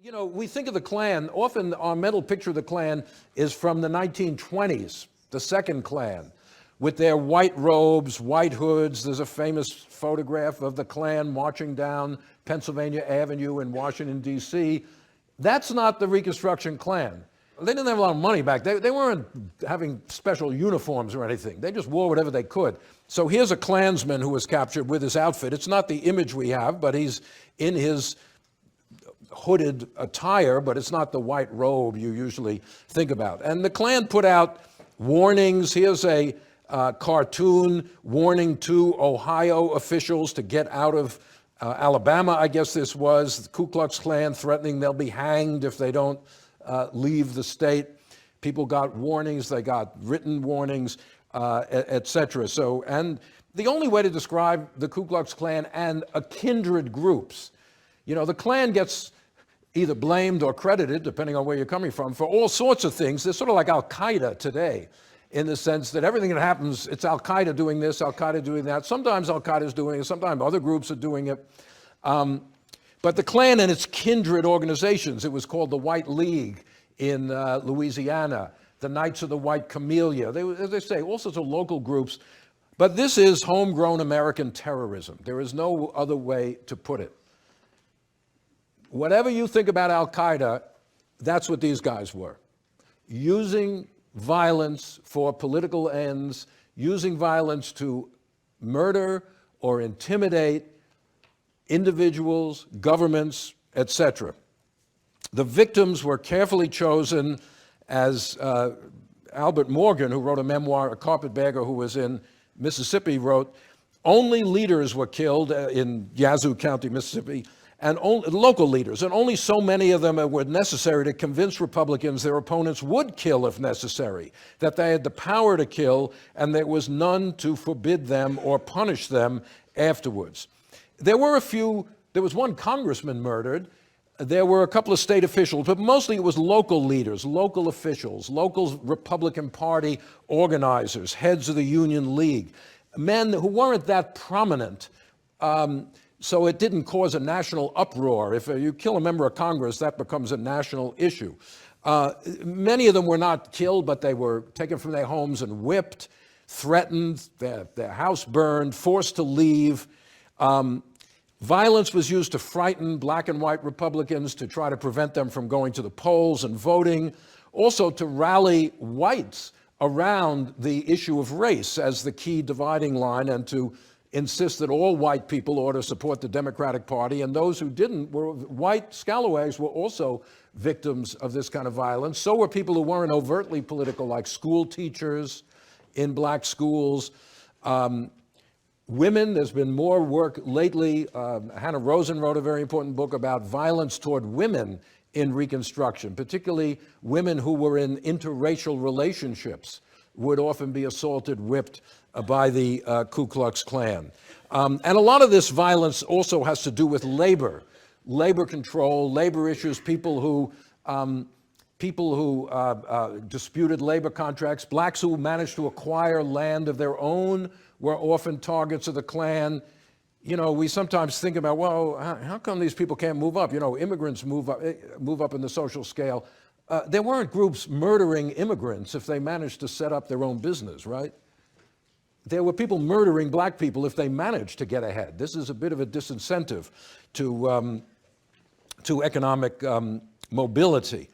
You know, we think of the Klan, often our mental picture of the Klan is from the 1920s, the second Klan, with their white robes, white hoods. There's a famous photograph of the Klan marching down Pennsylvania Avenue in Washington, D.C. That's not the Reconstruction Klan. They didn't have a lot of money back. They weren't having special uniforms or anything. They just wore whatever they could. So here's a Klansman who was captured with his outfit. It's not the image we have, but he's in his hooded attire, but it's not the white robe you usually think about. And the Klan put out warnings. Here's a cartoon warning to Ohio officials to get out of Alabama, I guess this was. The Ku Klux Klan threatening they'll be hanged if they don't leave the state. People got warnings, they got written warnings, etc. So, and the only way to describe the Ku Klux Klan and a kindred groups, you know, the Klan gets either blamed or credited, depending on where you're coming from, for all sorts of things. They're sort of like Al-Qaeda today, in the sense that everything that happens, it's Al-Qaeda doing this, Al-Qaeda doing that. Sometimes Al-Qaeda is doing it, sometimes other groups are doing it. But the Klan and its kindred organizations, it was called the White League in Louisiana, the Knights of the White Camellia. They, as they say, all sorts of local groups. But this is homegrown American terrorism. There is no other way to put it. Whatever you think about Al-Qaeda, that's what these guys were. Using violence for political ends, using violence to murder or intimidate individuals, governments, etc. The victims were carefully chosen, as Albert Morgan, who wrote a memoir, a carpetbagger who was in Mississippi, wrote, only leaders were killed in Yazoo County, Mississippi, and local leaders, and only so many of them were necessary to convince Republicans their opponents would kill if necessary, that they had the power to kill, and there was none to forbid them or punish them afterwards. There were there was one congressman murdered, there were a couple of state officials, but mostly it was local leaders, local officials, local Republican Party organizers, heads of the Union League, men who weren't that prominent, so it didn't cause a national uproar. If you kill a member of Congress, that becomes a national issue. Many of them were not killed, but they were taken from their homes and whipped, threatened, their house burned, forced to leave. Violence was used to frighten black and white Republicans, to try to prevent them from going to the polls and voting, also to rally whites around the issue of race as the key dividing line, and to insist that all white people ought to support the Democratic Party, and those who didn't were white scalawags were also victims of this kind of violence. So were people who weren't overtly political, like school teachers in black schools. Women, there's been more work lately. Hannah Rosen wrote a very important book about violence toward women in Reconstruction, particularly women who were in interracial relationships would often be assaulted, whipped by the Ku Klux Klan. And a lot of this violence also has to do with labor control, labor issues, people who disputed labor contracts. Blacks who managed to acquire land of their own were often targets of the Klan. You know, we sometimes think about, well, how come these people can't move up? You know, immigrants move up in the social scale. There weren't groups murdering immigrants if they managed to set up their own business, right? There were people murdering black people if they managed to get ahead. This is a bit of a disincentive to economic mobility.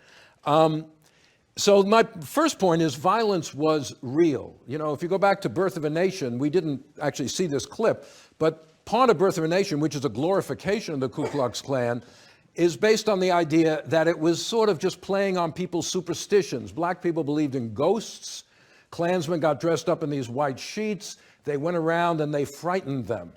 So my first point is violence was real. You know, if you go back to Birth of a Nation, we didn't actually see this clip, but part of Birth of a Nation, which is a glorification of the Ku Klux Klan, is based on the idea that it was sort of just playing on people's superstitions. Black people believed in ghosts. Klansmen got dressed up in these white sheets. They went around and they frightened them.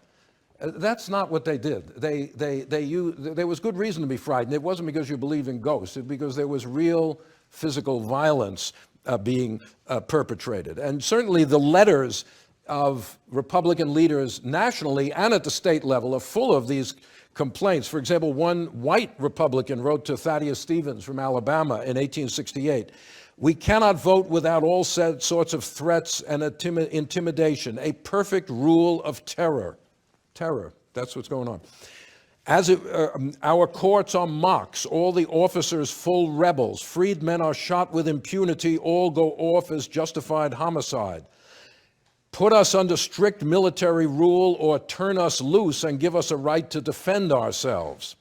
That's not what they did. There was good reason to be frightened. It wasn't because you believed in ghosts. It was because there was real physical violence being perpetrated. And certainly the letters of Republican leaders nationally and at the state level are full of these complaints. For example, one white Republican wrote to Thaddeus Stevens from Alabama in 1868, "We cannot vote without all sorts of threats and intimidation, a perfect rule of terror." Terror, that's what's going on. Our courts are mocks, all the officers full rebels, freedmen are shot with impunity, all go off as justified homicide. Put us under strict military rule or turn us loose and give us a right to defend ourselves.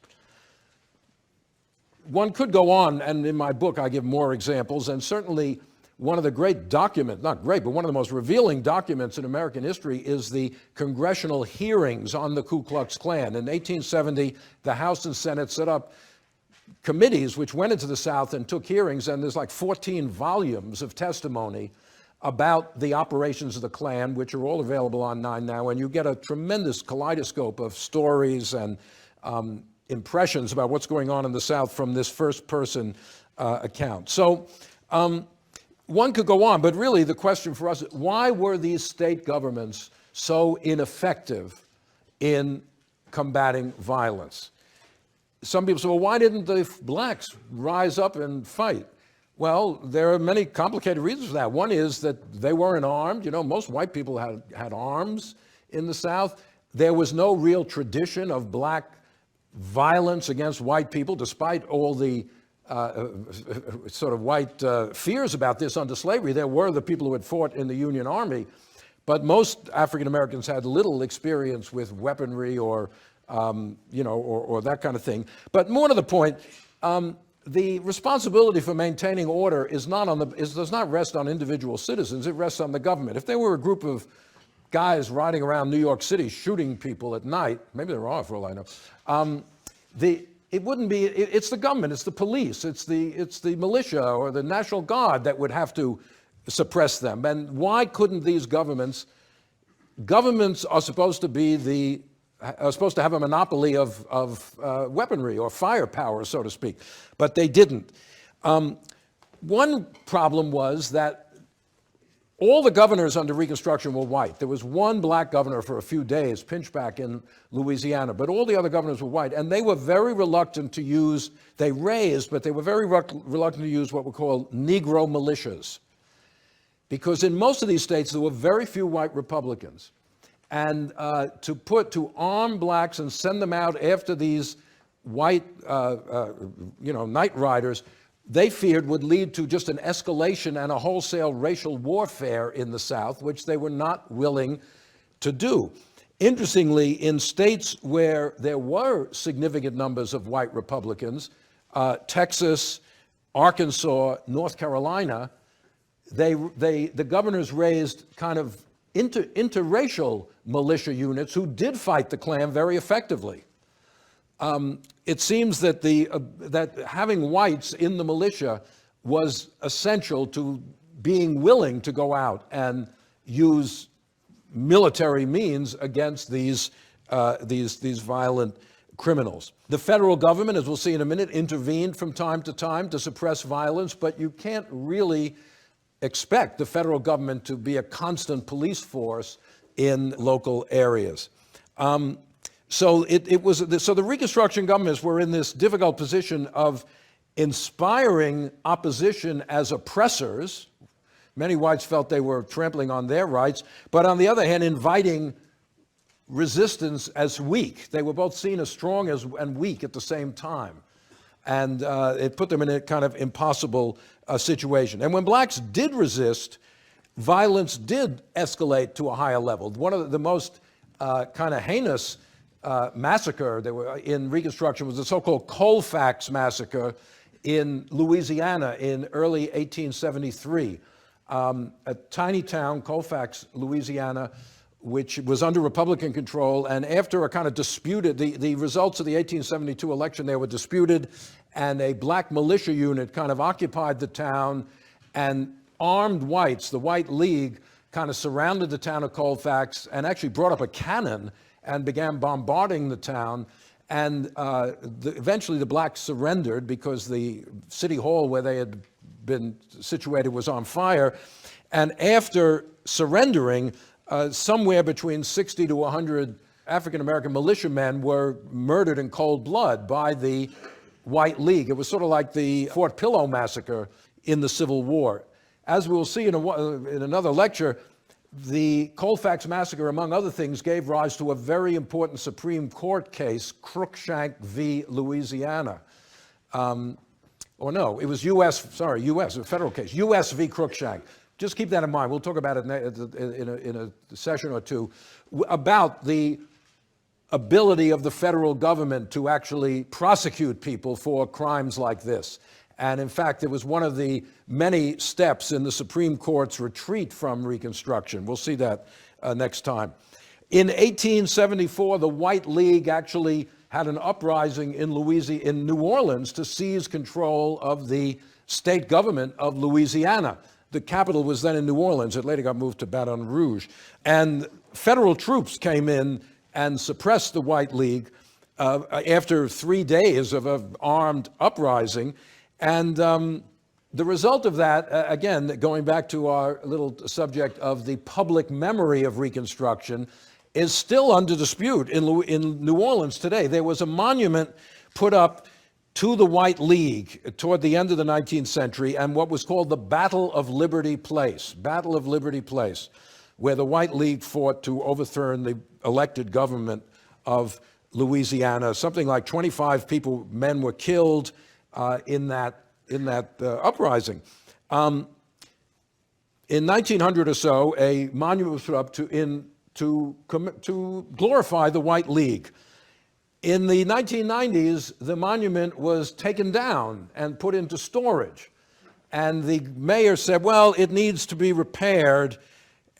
One could go on, and in my book I give more examples, and certainly one of the great documents, not great, but one of the most revealing documents in American history is the Congressional hearings on the Ku Klux Klan. In 1870, the House and Senate set up committees which went into the South and took hearings, and there's like 14 volumes of testimony about the operations of the Klan, which are all available online now, and you get a tremendous kaleidoscope of stories and impressions about what's going on in the South from this first-person account. So one could go on, but really the question for us is, why were these state governments so ineffective in combating violence? Some people say, well, why didn't the blacks rise up and fight? Well, there are many complicated reasons for that. One is that they weren't armed. You know, most white people had arms in the South. There was no real tradition of black violence against white people, despite all the sort of white fears about this under slavery. There were the people who had fought in the Union Army, but most African Americans had little experience with weaponry or that kind of thing. But more to the point, the responsibility for maintaining order does not rest on individual citizens. It rests on the government. If there were a group of guys riding around New York City shooting people at night, maybe there are for all I know, it wouldn't be. It's the government. It's the police. It's the militia or the National Guard that would have to suppress them. And why couldn't these governments? Governments are supposed to have a monopoly of weaponry or firepower, so to speak, but they didn't. One problem was that all the governors under Reconstruction were white. There was one black governor for a few days, Pinchback in Louisiana, but all the other governors were white, and they were very reluctant to use, they were very reluctant to use what were called Negro militias. Because in most of these states, there were very few white Republicans. And to arm blacks and send them out after these white, night riders, they feared would lead to just an escalation and a wholesale racial warfare in the South, which they were not willing to do. Interestingly, in states where there were significant numbers of white Republicans, Texas, Arkansas, North Carolina, the governors raised kind of interracial militia units who did fight the Klan very effectively. It seems that that having whites in the militia was essential to being willing to go out and use military means against these violent criminals. The federal government, as we'll see in a minute, intervened from time to suppress violence, but you can't really expect the federal government to be a constant police force in local areas. So the Reconstruction governments were in this difficult position of inspiring opposition as oppressors. Many whites felt they were trampling on their rights, but on the other hand, inviting resistance as weak. They were both seen as strong and weak at the same time. And it put them in a kind of impossible situation. And when blacks did resist, violence did escalate to a higher level. One of the most kind of heinous massacre that were in Reconstruction was the so-called Colfax massacre in Louisiana in early 1873. A tiny town, Colfax, Louisiana, which was under Republican control, and after a kind of disputed, the results of the 1872 election there were disputed, and a black militia unit kind of occupied the town, and armed whites, the White League, kind of surrounded the town of Colfax and actually brought up a cannon and began bombarding the town. And eventually the blacks surrendered because the city hall where they had been situated was on fire. And after surrendering, somewhere between 60 to 100 African-American militiamen were murdered in cold blood by the White League. It was sort of like the Fort Pillow massacre in the Civil War. As we will see in another lecture, The Colfax Massacre, among other things, gave rise to a very important Supreme Court case, Cruikshank v. Louisiana. Or no, it was U.S., a federal case, U.S. v. Cruikshank. Just keep that in mind. We'll talk about it in a session or two, about the ability of the federal government to actually prosecute people for crimes like this. And in fact, it was one of the many steps in the Supreme Court's retreat from Reconstruction. We'll see that next time. In 1874, the White League actually had an uprising in New Orleans to seize control of the state government of Louisiana. The capital was then in New Orleans. It later got moved to Baton Rouge. And federal troops came in and suppressed the White League after 3 days of an armed uprising. And the result of that, again, going back to our little subject of the public memory of Reconstruction, is still under dispute in New Orleans today. There was a monument put up to the White League toward the end of the 19th century, and what was called the Battle of Liberty Place, where the White League fought to overturn the elected government of Louisiana. Something like 25 men were killed in that uprising. In 1900 or so, a monument was put up to glorify the White League. In the 1990s, the monument was taken down and put into storage. And the mayor said, well, it needs to be repaired,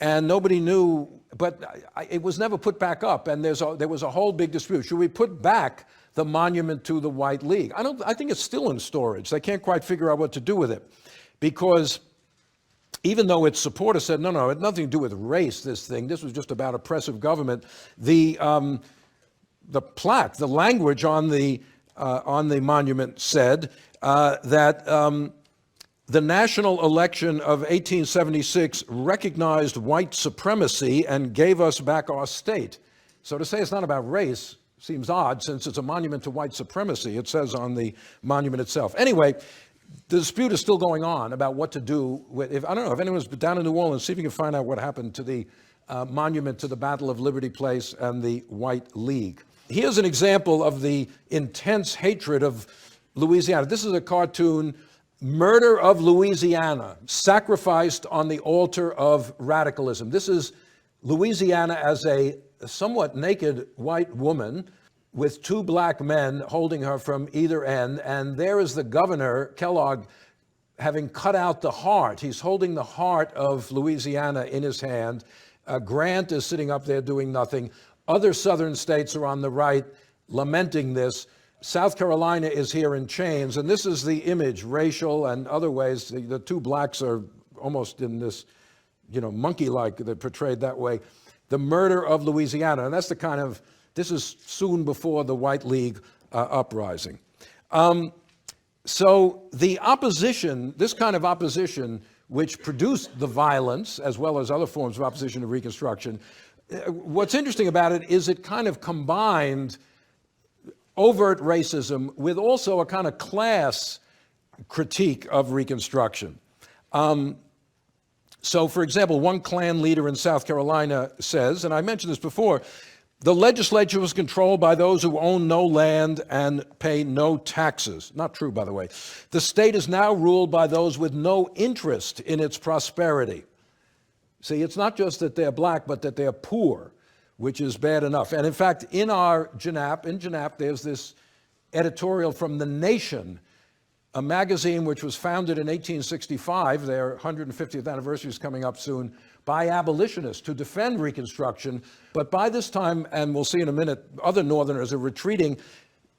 and nobody knew, but it was never put back up, and there was a whole big dispute. Should we put back the monument to the White League? I think it's still in storage. They can't quite figure out what to do with it, because even though its supporters said, no, it had nothing to do with race, this was just about oppressive government, the plaque, the language on the monument said that the national election of 1876 recognized white supremacy and gave us back our state. So to say it's not about race seems odd, since it's a monument to white supremacy, it says on the monument itself. Anyway, the dispute is still going on about what to do with, I don't know, if anyone's been down in New Orleans, see if you can find out what happened to the monument to the Battle of Liberty Place and the White League. Here's an example of the intense hatred of Louisiana. This is a cartoon, Murder of Louisiana, sacrificed on the altar of radicalism. This is Louisiana as a somewhat naked white woman with 2 black men holding her from either end. And there is the governor, Kellogg, having cut out the heart. He's holding the heart of Louisiana in his hand. Grant is sitting up there doing nothing. Other southern states are on the right lamenting this. South Carolina is here in chains, and this is the image, racial and other ways. The 2 blacks are almost in this, monkey-like, they're portrayed that way. The murder of Louisiana, and that's the kind of, this is soon before the White League uprising. So the opposition, this kind of opposition, which produced the violence, as well as other forms of opposition to Reconstruction, what's interesting about it is it kind of combined overt racism with also a kind of class critique of Reconstruction. So, for example, one Klan leader in South Carolina says, and I mentioned this before, the legislature was controlled by those who own no land and pay no taxes. Not true, by the way. The state is now ruled by those with no interest in its prosperity. See, it's not just that they're black, but that they're poor, which is bad enough. And in fact, in our JNAP, there's this editorial from The Nation, a magazine which was founded in 1865, their 150th anniversary is coming up soon, by abolitionists to defend Reconstruction. But by this time, and we'll see in a minute, other Northerners are retreating.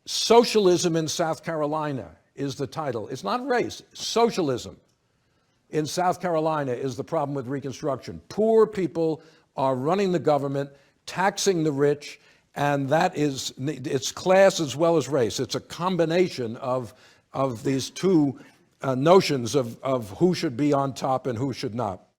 Socialism in South Carolina is the title. It's not race, socialism in South Carolina is the problem with Reconstruction. Poor people are running the government, taxing the rich, and that is, it's class as well as race. It's a combination of these 2 notions of who should be on top and who should not.